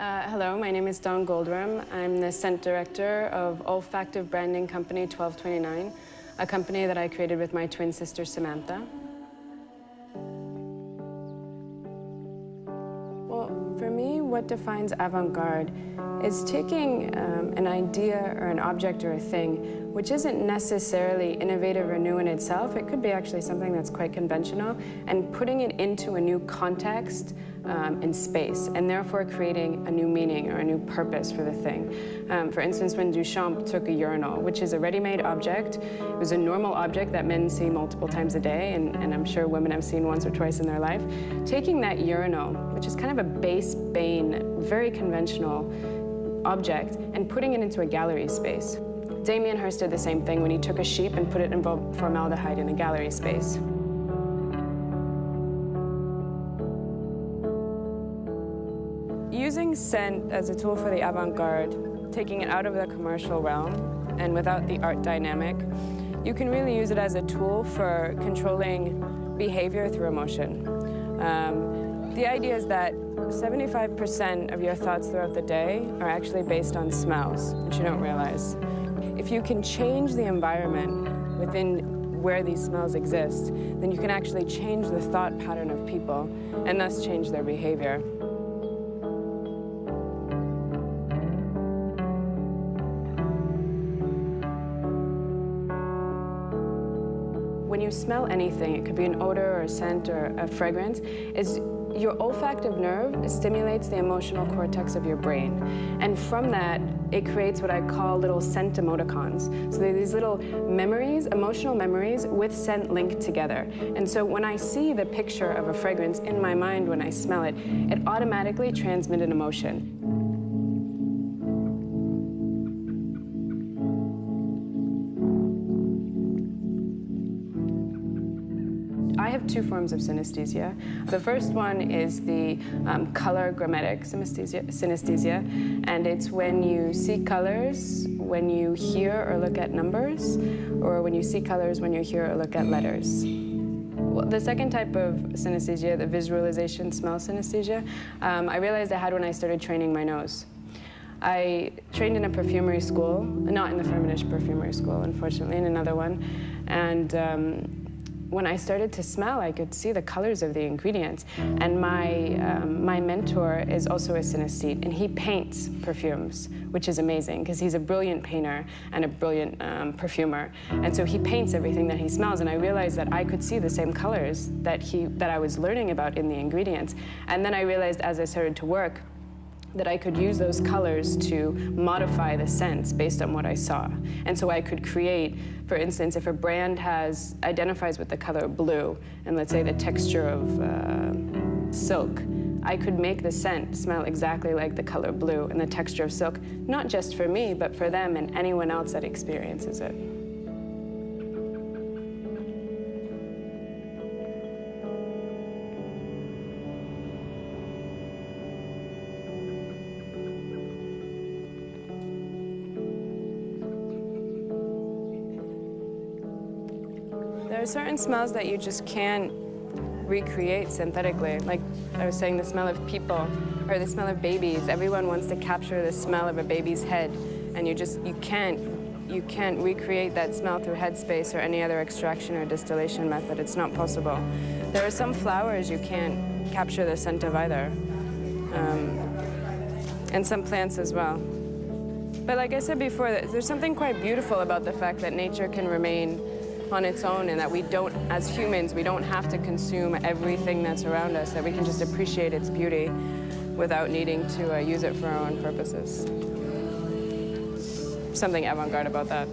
Hello, my name is Dawn Goldworm. I'm the scent director of olfactive branding company 1229, a company that I created with my twin sister Samantha. Well, for me, what defines avant-garde is taking an idea or an object or a thing which isn't necessarily innovative or new in itself. It could be actually something that's quite conventional, and putting it into a new context in space, and therefore creating a new meaning or a new purpose for the thing. For instance, when Duchamp took a urinal, which is a ready-made object, it was a normal object that men see multiple times a day, and I'm sure women have seen once or twice in their life. Taking that urinal, which is kind of a base bane, very conventional object, and putting it into a gallery space. Damien Hirst did the same thing when he took a sheep and put it in formaldehyde in a gallery space. Using scent as a tool for the avant-garde, taking it out of the commercial realm and without the art dynamic, you can really use it as a tool for controlling behavior through emotion. The idea is that 75% of your thoughts throughout the day are actually based on smells, which you don't realize. If you can change the environment within where these smells exist, then you can actually change the thought pattern of people and thus change their behavior. When you smell anything, it could be an odor or a scent or a fragrance, your olfactive nerve stimulates the emotional cortex of your brain. And from that, it creates what I call little scent emoticons. So they're these little memories, emotional memories with scent linked together. And so when I see the picture of a fragrance in my mind when I smell it, it automatically transmits an emotion. I have two forms of synesthesia. The first one is the color grammatic synesthesia, and it's when you see colors, when you hear or look at numbers, or when you see colors when you hear or look at letters. Well, the second type of synesthesia, the visualization smell synesthesia, I realized I had when I started training my nose. I trained in a perfumery school, not in the Firmenich perfumery school, unfortunately, in another one, and when I started to smell, I could see the colors of the ingredients. And my mentor is also a synesthete, and he paints perfumes, which is amazing, because he's a brilliant painter and a brilliant perfumer. And so he paints everything that he smells, and I realized that I could see the same colors that I was learning about in the ingredients. And then I realized as I started to work, that I could use those colors to modify the scents based on what I saw. And so I could create, for instance, if a brand identifies with the color blue, and let's say the texture of silk, I could make the scent smell exactly like the color blue and the texture of silk, not just for me, but for them and anyone else that experiences it. There are certain smells that you just can't recreate synthetically. Like I was saying, the smell of people or the smell of babies. Everyone wants to capture the smell of a baby's head, and you can't recreate that smell through headspace or any other extraction or distillation method. It's not possible. There are some flowers you can't capture the scent of either, and some plants as well. But like I said before, there's something quite beautiful about the fact that nature can remain on its own, and that we don't, as humans, we don't have to consume everything that's around us, that we can just appreciate its beauty without needing to use it for our own purposes. Something avant-garde about that.